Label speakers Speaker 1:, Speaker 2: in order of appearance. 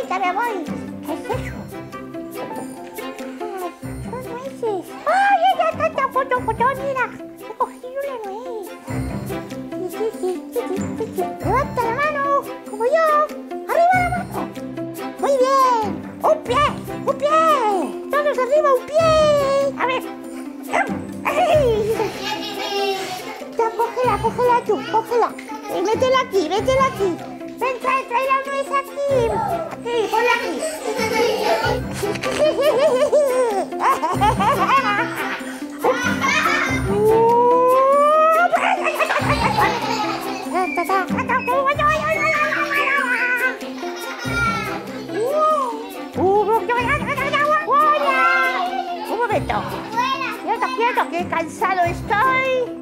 Speaker 1: Que me voy. ¿Qué es eso? Ay, son nueces. ¡Ay, ya está, mira! He cogido una nuez. Sí. Levanta la mano, como yo. ¡Arriba la mano! Muy bien. ¡Un pie! Todos arriba, un pie. A ver. ¡Ay! Ya, cógela tú, cógela. Y métela aquí. Ven, trae la nuez aquí. Aquí, ponla aquí. Un momento. Quieto, que cansado estoy.